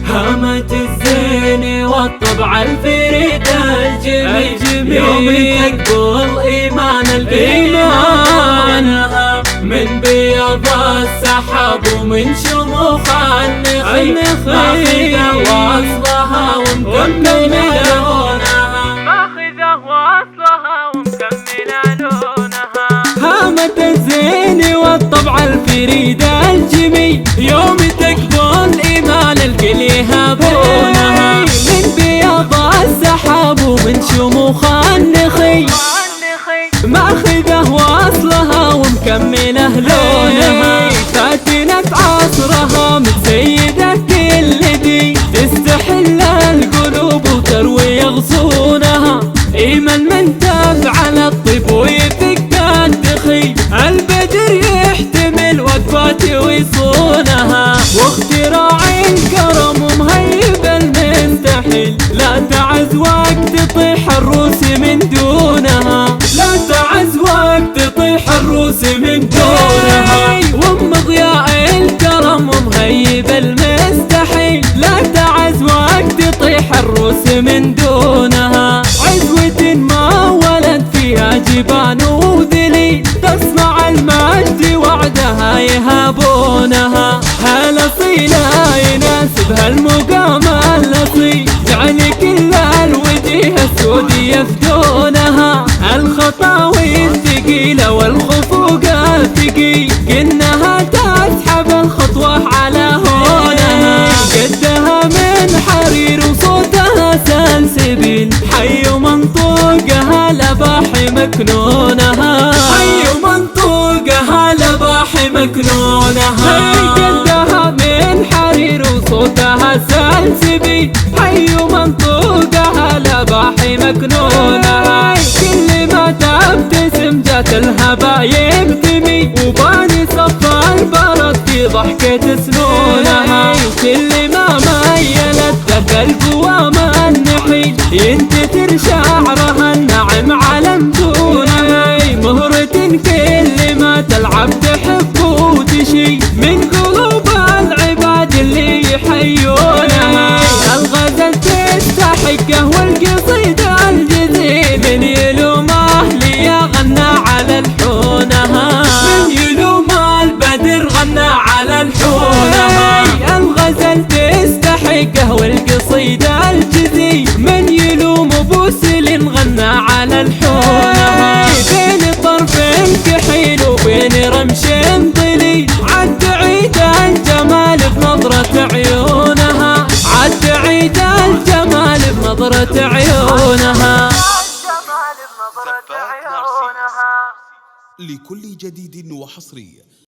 هامة الزين والطبع الفريد الجميل، يوم تقبل إيمان الإيمان من بياض السحاب ومن شموخ النخيل، ماخذة واصلها ومكملة لونها. هامة الزين والطبع الفريد الجميل، يوم تقبل إيمان الكل يهابونها من بياض السحاب ومن شموخ النخيل، ماخذة واصلها ومكملة لونها. فاتنة عصرها متسيدة كل دي، تستحل القلوب وتروي يغصونها. إيمان من تفعل الطيب ويفك الدخيل، البدر يحتمل وقفات ويصونها. واختراع الكرم ومهيب المستحيل، لا تعز وقت تطيح الروس من دونها، لا تعز وقت تطيح الروس من دونها. وام ضياء الكرم ومهيب المستحيل، لا تعز وقت تطيح الروس من دونها. عزوة ما ولد فيها جبان وذليل، تصنع المجد وعدها يهابونها. هالأصيلة يناسبها المقام الأصيل، جعل كل الوجيه السود يفدونها. الخطاوي الثقيلة والخفوق الثقيل، كأنها تسحب الخطوة على هونها. قدها من حرير وصوتها سلسبيل، حي منطوقها لباحي مكنونها، حي منطوقها لباحي مكنونها. قدها من حرير وصوتها سلسبيل، حي منطوقها لباحي مكنونها. كل ما تبتسم جات الهبايب تمي، وباني صف البرد في ضحكة سنونها. كل ما ميلت ذاك القوام النحيل، ينتثر شعرها النعم على متونها. مهرة كل ما تلعب تحب وتشي من قلوب العباد اللي يحيونها. الغزل تستحقه والقصيد الجزيل، من يلوم أهلي غنى على لحونها، من يلوم البدر غنى على لحونها. الغزل تستحقه والقصيد الجزيل، من يلوم بوسل غنى على لحونها. بين طرف كحيل وبين رمش ضليل، عد عيد الجمال بنظرة عيونها، عد عيد الجمال بنظرة عيونها. لكل جديد وحصري